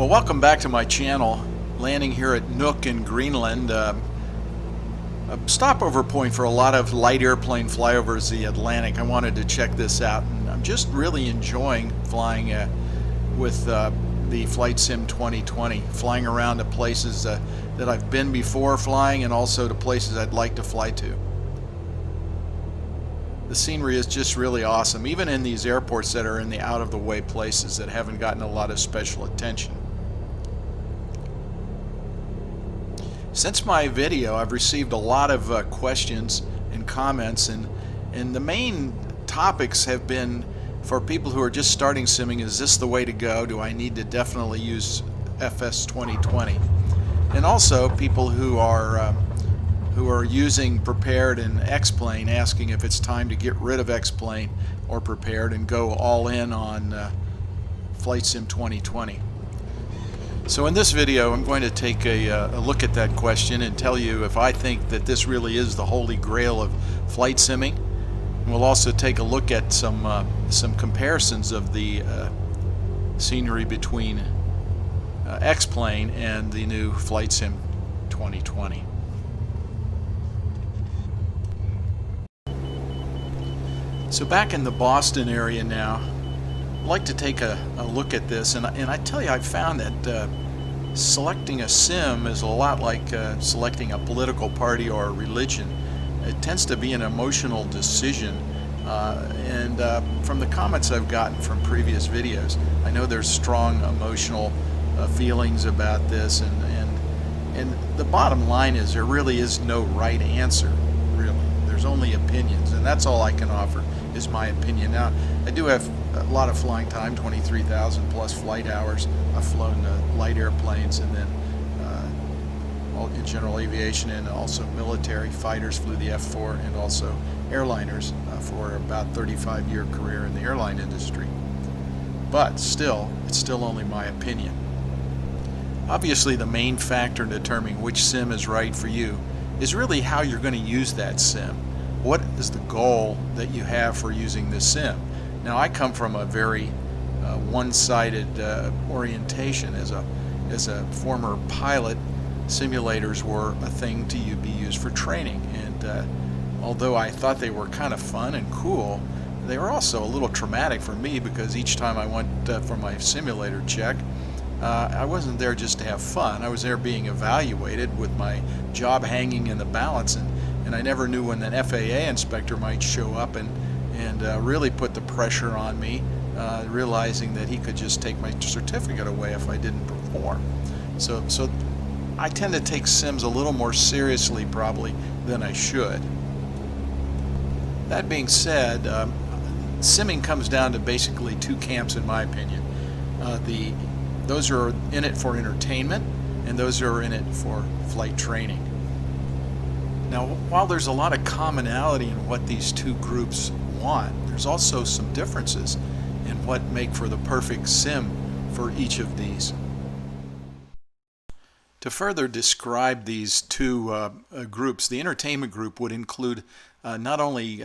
Well, welcome back to my channel. Landing here at Nook in Greenland, a stopover point for a lot of light airplane flyovers the Atlantic. I wanted to check this out, and I'm just really enjoying flying with the Flight Sim 2020, flying around to places that I've been before flying, and also to places I'd like to fly to. The scenery is just really awesome, even in these airports that are in the out-of-the-way places that haven't gotten a lot of special attention. Since my video, I've received a lot of questions and comments, and the main topics have been for people who are just starting simming: is this the way to go? Do I need to definitely use FS 2020? And also people who are using Prepared and X-Plane, asking if it's time to get rid of X-Plane or Prepared and go all in on Flight Sim 2020. So in this video, I'm going to take a look at that question and tell you if I think that this really is the holy grail of flight simming. And we'll also take a look at some comparisons of the scenery between X-Plane and the new Flight Sim 2020. So back in the Boston area now, I'd like to take a look at this, and I tell you, I've found that selecting a sim is a lot like selecting a political party or a religion. It tends to be an emotional decision, and from the comments I've gotten from previous videos, I know there's strong emotional feelings about this, and the bottom line is there really is no right answer, really. There's only opinions, and that's all I can offer is my opinion. Now, I do have a lot of flying time, 23,000 plus flight hours. I've flown light airplanes, and then in general aviation, and also military fighters, flew the F-4, and also airliners for about 35-year career in the airline industry. But still, it's still only my opinion. Obviously, the main factor in determining which sim is right for you is really how you're going to use that sim. What is the goal that you have for using this sim? Now, I come from a very one-sided orientation. As a former pilot, simulators were a thing to be used for training, and although I thought they were kind of fun and cool, they were also a little traumatic for me, because each time I went for my simulator check, I wasn't there just to have fun. I was there being evaluated with my job hanging in the balance, and I never knew when an FAA inspector might show up and really put the pressure on me, realizing that he could just take my certificate away if I didn't perform. So I tend to take sims a little more seriously probably than I should. That being said, simming comes down to basically two camps in my opinion. Those who are in it for entertainment, and those who are in it for flight training. Now, while there's a lot of commonality in what these two groups want, there's also some differences in what make for the perfect sim for each of these. To further describe these two groups, the entertainment group would include not only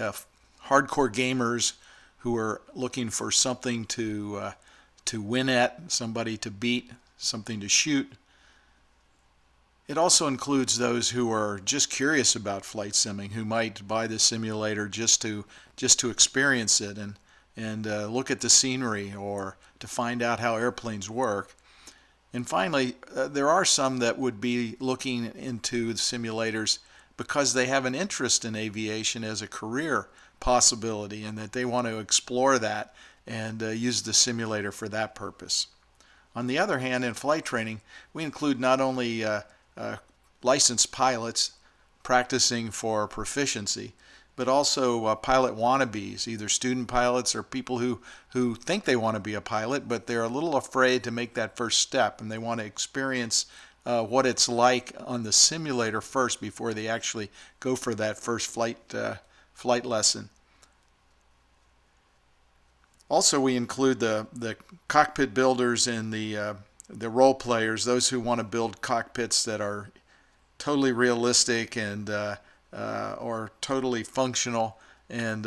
hardcore gamers who are looking for something to win at, somebody to beat, something to shoot. It also includes those who are just curious about flight simming, who might buy the simulator just to experience it and look at the scenery, or to find out how airplanes work. And finally, there are some that would be looking into the simulators because they have an interest in aviation as a career possibility, and that they want to explore that and use the simulator for that purpose. On the other hand, in flight training, we include not only licensed pilots practicing for proficiency, but also pilot wannabes, either student pilots or people who think they want to be a pilot, but they're a little afraid to make that first step, and they want to experience what it's like on the simulator first before they actually go for that first flight lesson. Also, we include the cockpit builders and the role players, those who want to build cockpits that are totally realistic and or totally functional, and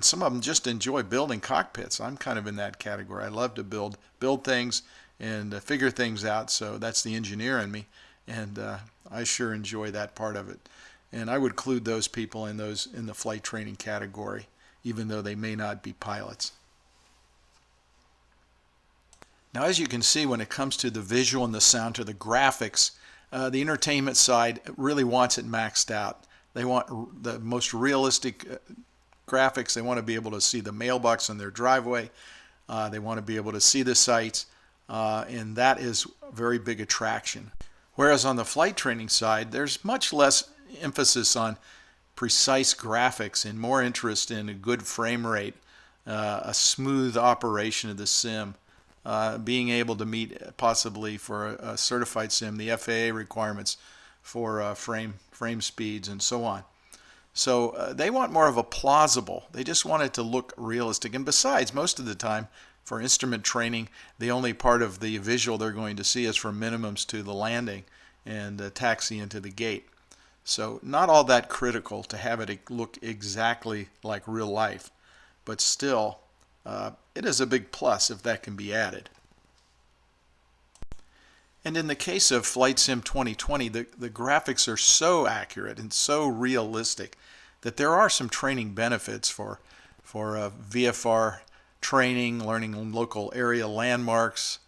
some of them just enjoy building cockpits. I'm kind of in that category. I love to build things and figure things out. So that's the engineer in me, and I sure enjoy that part of it. And I would include those people in the flight training category, even though they may not be pilots. Now, as you can see, when it comes to the visual and the sound, to the graphics, the entertainment side really wants it maxed out. They want the most realistic graphics. They want to be able to see the mailbox in their driveway. They want to be able to see the sights, and that is a very big attraction. Whereas on the flight training side, there's much less emphasis on precise graphics and more interest in a good frame rate, a smooth operation of the sim, being able to meet possibly for a certified sim the FAA requirements for frame speeds and so on. So they want more of a plausible. They just want it to look realistic. And besides, most of the time for instrument training, the only part of the visual they're going to see is from minimums to the landing and taxi into the gate. So not all that critical to have it look exactly like real life, but still it is a big plus if that can be added. And in the case of Flight Sim 2020, the graphics are so accurate and so realistic that there are some training benefits for VFR training, learning local area landmarks,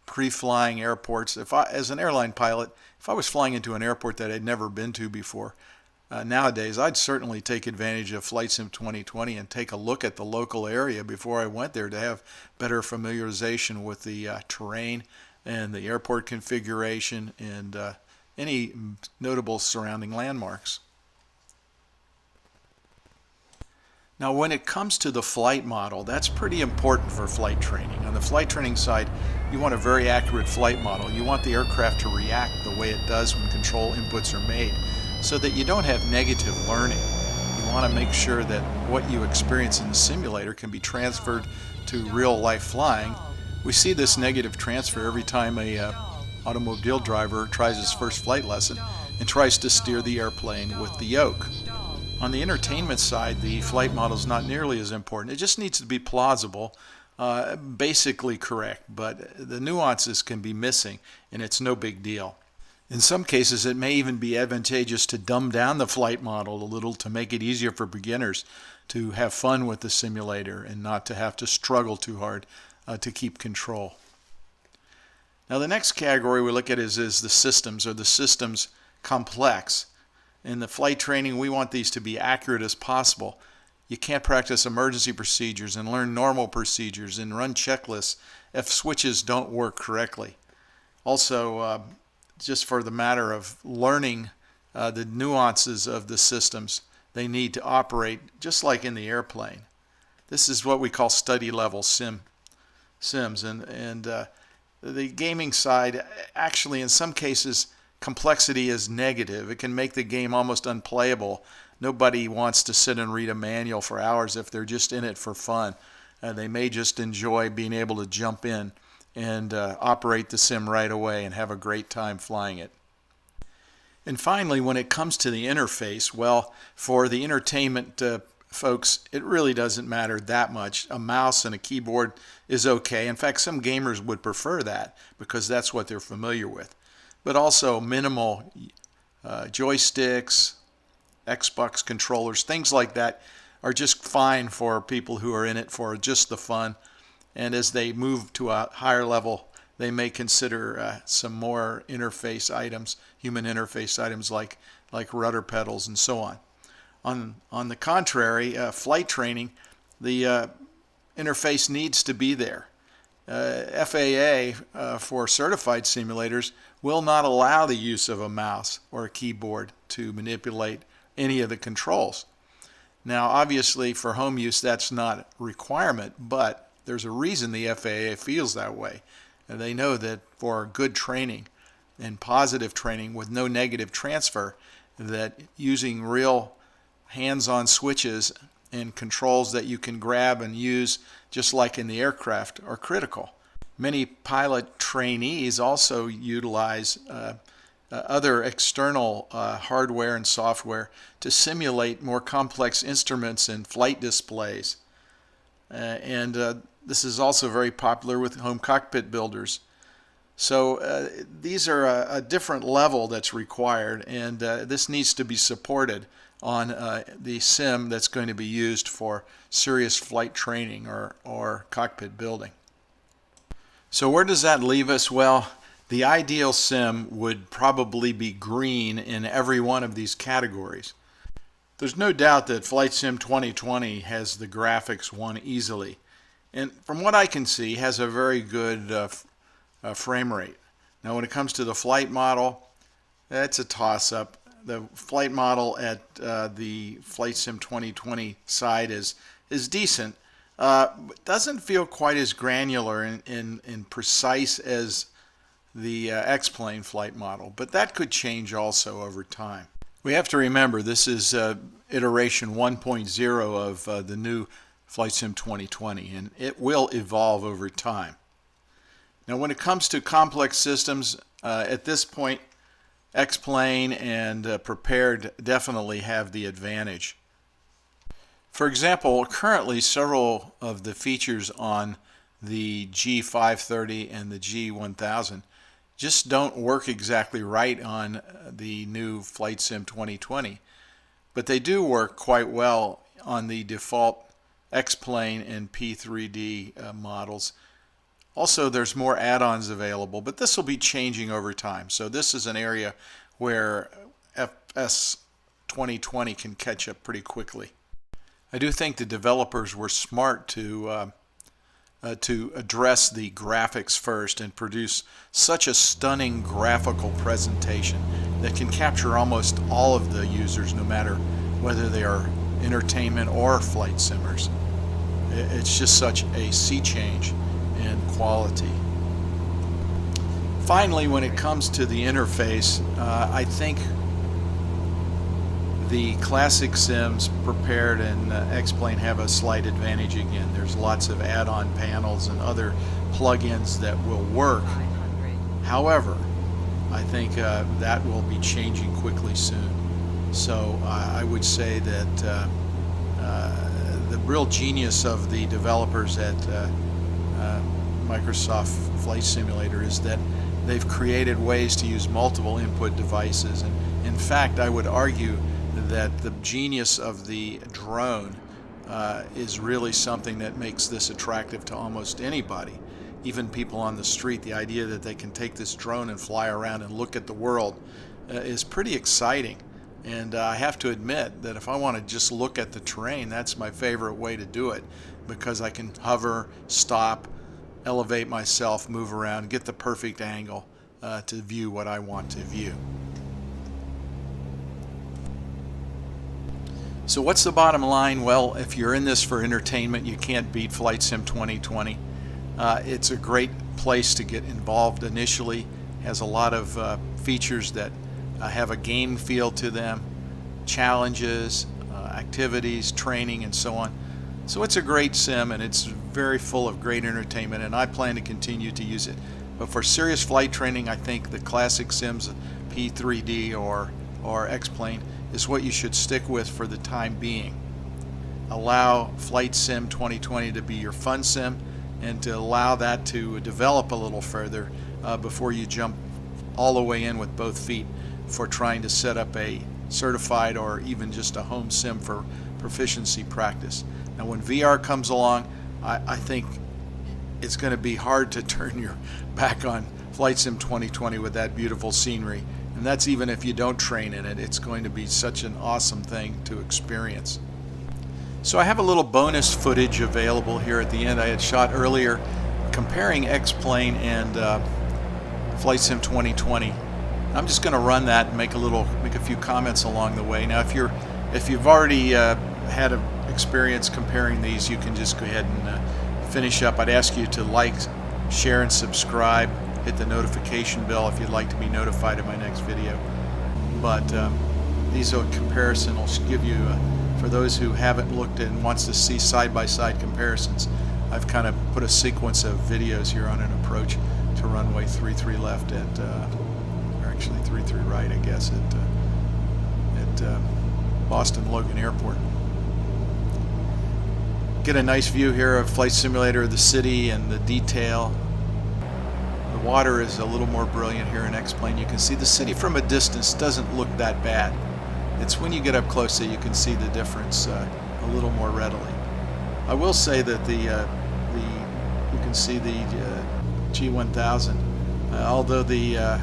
pre-flying airports. As an airline pilot, if I was flying into an airport that I'd never been to before, nowadays I'd certainly take advantage of Flight Sim 2020 and take a look at the local area before I went there to have better familiarization with the terrain and the airport configuration and any notable surrounding landmarks. Now, when it comes to the flight model, that's pretty important for flight training. On the flight training side, you want a very accurate flight model. You want the aircraft to react the way it does when control inputs are made, so that you don't have negative learning. You want to make sure that what you experience in the simulator can be transferred to real life flying. We see this negative transfer every time a automobile driver tries his first flight lesson and tries to steer the airplane with the yoke. On the entertainment side, the flight model is not nearly as important. It just needs to be plausible, basically correct, but the nuances can be missing, and it's no big deal. In some cases, it may even be advantageous to dumb down the flight model a little to make it easier for beginners to have fun with the simulator and not to have to struggle too hard to keep control. Now, the next category we look at is the systems, or the systems complex. In the flight training, we want these to be accurate as possible. You can't practice emergency procedures and learn normal procedures and run checklists if switches don't work correctly. Also, just for the matter of learning the nuances of the systems, they need to operate just like in the airplane. This is what we call study level sims. And the gaming side, actually in some cases, complexity is negative. It can make the game almost unplayable. Nobody wants to sit and read a manual for hours if they're just in it for fun. They may just enjoy being able to jump in and operate the sim right away and have a great time flying it. And finally, when it comes to the interface, well, for the entertainment folks, it really doesn't matter that much. A mouse and a keyboard is okay. In fact, some gamers would prefer that because that's what they're familiar with. But also minimal joysticks, Xbox controllers, things like that are just fine for people who are in it for just the fun. And as they move to a higher level, they may consider some more interface items, human interface items like rudder pedals and so on. On the contrary, flight training, the interface needs to be there. FAA for certified simulators will not allow the use of a mouse or a keyboard to manipulate any of the controls. Now, obviously, for home use, that's not a requirement, but there's a reason the FAA feels that way. And they know that for good training and positive training with no negative transfer, that using real hands-on switches and controls that you can grab and use just like in the aircraft are critical. Many pilot trainees also utilize other external hardware and software to simulate more complex instruments and flight displays. and this is also very popular with home cockpit builders. So these are a different level that's required, and this needs to be supported on the sim that's going to be used for serious flight training or cockpit building. So where does that leave us? Well, the ideal sim would probably be green in every one of these categories. There's no doubt that Flight Sim 2020 has the graphics won easily, and from what I can see has a very good frame rate. Now when it comes to the flight model, that's a toss-up. The flight model at the Flight Sim 2020 side is decent. But doesn't feel quite as granular and precise as the X-plane flight model, but that could change also over time. We have to remember this is iteration 1.0 of the new Flight Sim 2020, and it will evolve over time. Now when it comes to complex systems, at this point X-plane and Prepared definitely have the advantage. For example, currently several of the features on the G530 and the G1000 just don't work exactly right on the new Flight Sim 2020, but they do work quite well on the default X-plane and P3D models. Also, there's more add-ons available, but this will be changing over time. So this is an area where FS 2020 can catch up pretty quickly. I do think the developers were smart to address the graphics first and produce such a stunning graphical presentation that can capture almost all of the users, no matter whether they are entertainment or flight simmers. It's just such a sea change in quality. Finally, when it comes to the interface, I think the classic sims Prepared and X-plane have a slight advantage again. There's lots of add-on panels and other plugins that will work. However, I think that will be changing quickly soon. So I would say that the real genius of the developers at Microsoft Flight Simulator is that they've created ways to use multiple input devices. And in fact, I would argue that the genius of the drone is really something that makes this attractive to almost anybody, even people on the street. The idea that they can take this drone and fly around and look at the world is pretty exciting. And I have to admit that if I want to just look at the terrain, that's my favorite way to do it, because I can hover, stop, elevate myself, move around, get the perfect angle to view what I want to view. So what's the bottom line? Well, if you're in this for entertainment, you can't beat Flight Sim 2020. It's a great place to get involved initially. It has a lot of features that have a game feel to them, challenges, activities, training, and so on. So it's a great sim, and it's very full of great entertainment, and I plan to continue to use it. But for serious flight training, I think the classic sims, P3D or X-plane, is what you should stick with for the time being. Allow Flight Sim 2020 to be your fun sim, and to allow that to develop a little further before you jump all the way in with both feet for trying to set up a certified or even just a home sim for proficiency practice. Now when VR comes along, I think it's going to be hard to turn your back on Flight Sim 2020 with that beautiful scenery. And that's even if you don't train in it. It's going to be such an awesome thing to experience. So I have a little bonus footage available here at the end. I had shot earlier comparing X-plane and Flight Sim 2020. I'm just going to run that and make a few comments along the way. Now, if you've already had an experience comparing these, you can just go ahead and finish up. I'd ask you to like, share, and subscribe. Hit the notification bell if you'd like to be notified of my next video. But these are comparison will give you, for those who haven't looked and wants to see side-by-side comparisons, I've kind of put a sequence of videos here on an approach to runway 33 left at, or actually 33 right, I guess, at Boston Logan Airport. Get a nice view here of Flight Simulator of the city and the detail. The water is a little more brilliant here in X-Plane. You can see the city from a distance doesn't look that bad. It's when you get up close that you can see the difference a little more readily. I will say that you can see the G1000, although the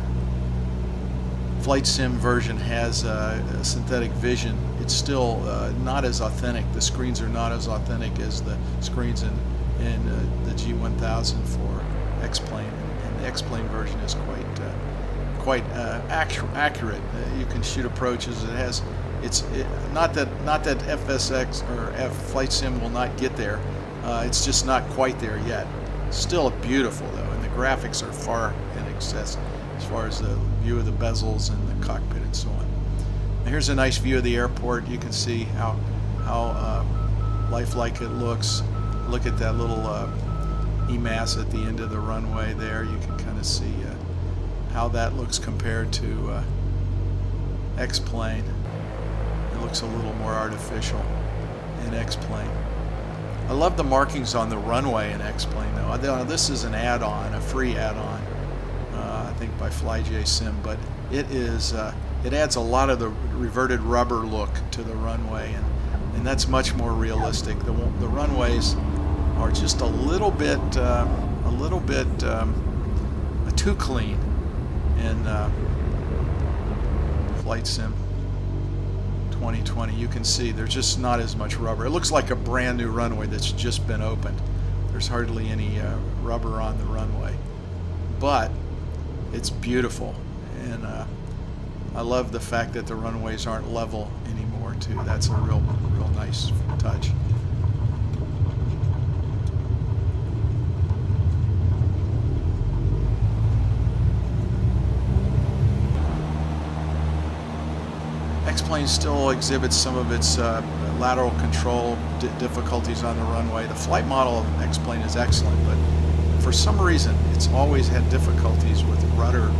Flight Sim version has a synthetic vision, it's still not as authentic. The screens are not as authentic as the screens in the G1000 for X-Plane, and the X-Plane version is quite accurate. You can shoot approaches. It's not that FSX or Flight Sim will not get there. It's just not quite there yet. Still beautiful though, and the graphics are far in excess as far as the view of the bezels and the cockpit and so on. And here's a nice view of the airport. You can see how lifelike it looks. Look at that little EMAS at the end of the runway there. You can kind of see how that looks compared to X-Plane. It looks a little more artificial in X-Plane. I love the markings on the runway in X-Plane though. This is an add-on, a free add-on, I think by FlyJSim, but it adds a lot of the reverted rubber look to the runway, and that's much more realistic. The runways are just a little bit too clean in Flight Sim 2020. You can see there's just not as much rubber. It looks like a brand new runway that's just been opened. There's hardly any rubber on the runway, but it's beautiful, and I love the fact that the runways aren't level anymore too. That's a real nice touch. X-Plane still exhibits some of its lateral control difficulties on the runway. The flight model of X-Plane is excellent, but for some reason it's always had difficulties with rudder.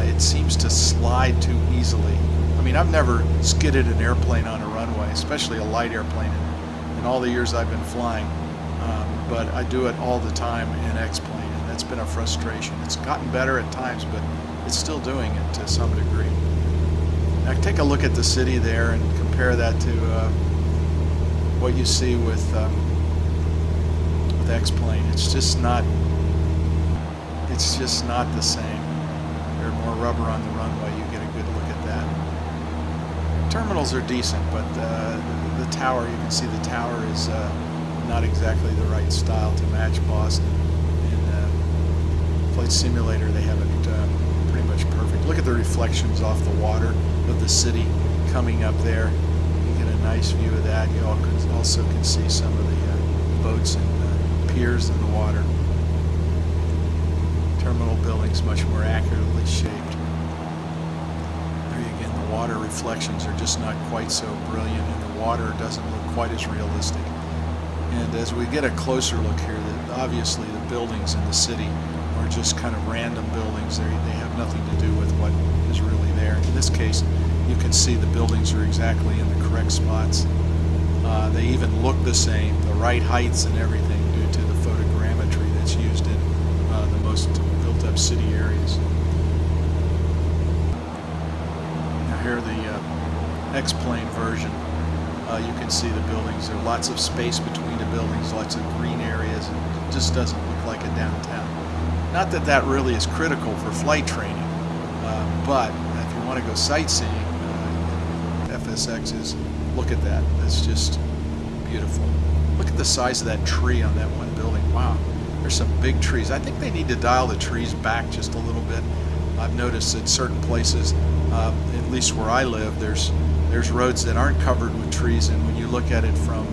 It seems to slide too easily. I mean, I've never skidded an airplane on a runway, especially a light airplane, in all the years I've been flying, but I do it all the time in X-Plane, and that's been a frustration. It's gotten better at times, but it's still doing it to some degree. Now take a look at the city there and compare that to what you see with X-Plane. It's just not the same. There's more rubber on the runway. You get a good look at that. Terminals are decent, but the tower, you can see the tower is not exactly the right style to match Boston. In Flight Simulator, they have it pretty much perfect. Look at the reflections off the water of the city coming up there. You get a nice view of that. You also can see some of the boats and piers in the water. Terminal building's much more accurately shaped. There again, the water reflections are just not quite so brilliant, and the water doesn't look quite as realistic. And as we get a closer look here, obviously the buildings in the city are just kind of random buildings. They have nothing to do with what is really there. In this case, you can see the buildings are exactly in the correct spots. They even look the same, the right heights and everything, due to the photogrammetry that's used in the most built-up city areas. Now here the X-Plane version. You can see the buildings. There are lots of space between the buildings, lots of green areas, and it just doesn't look like a downtown. Not that that really is critical for flight training, but if you want to go sightseeing, FSXs, look at that. That's just beautiful. Look at the size of that tree on that one building. Wow, there's some big trees. I think they need to dial the trees back just a little bit. I've noticed at certain places, at least where I live, there's roads that aren't covered with trees, and when you look at it from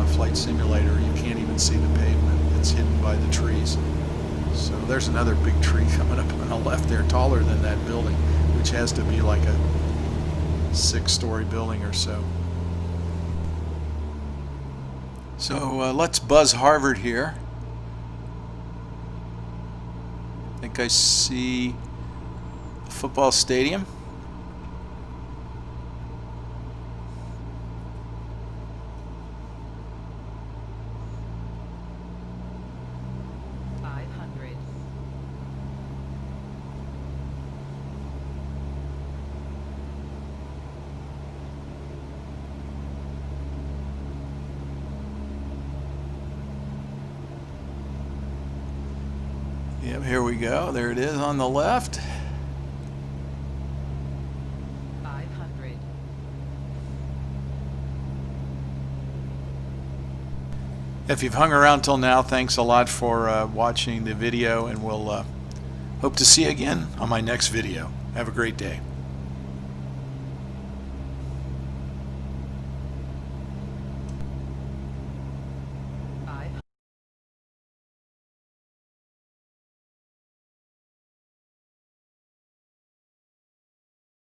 Flight Simulator, you can't even see the pavement. It's hidden by the trees. So there's another big tree coming up on the left there, taller than that building, which has to be like a 6-story building or so. So let's buzz Harvard here. I think I see the football stadium. Yep, here we go. There it is on the left. 500. If you've hung around till now, thanks a lot for watching the video, and we'll hope to see you again on my next video. Have a great day.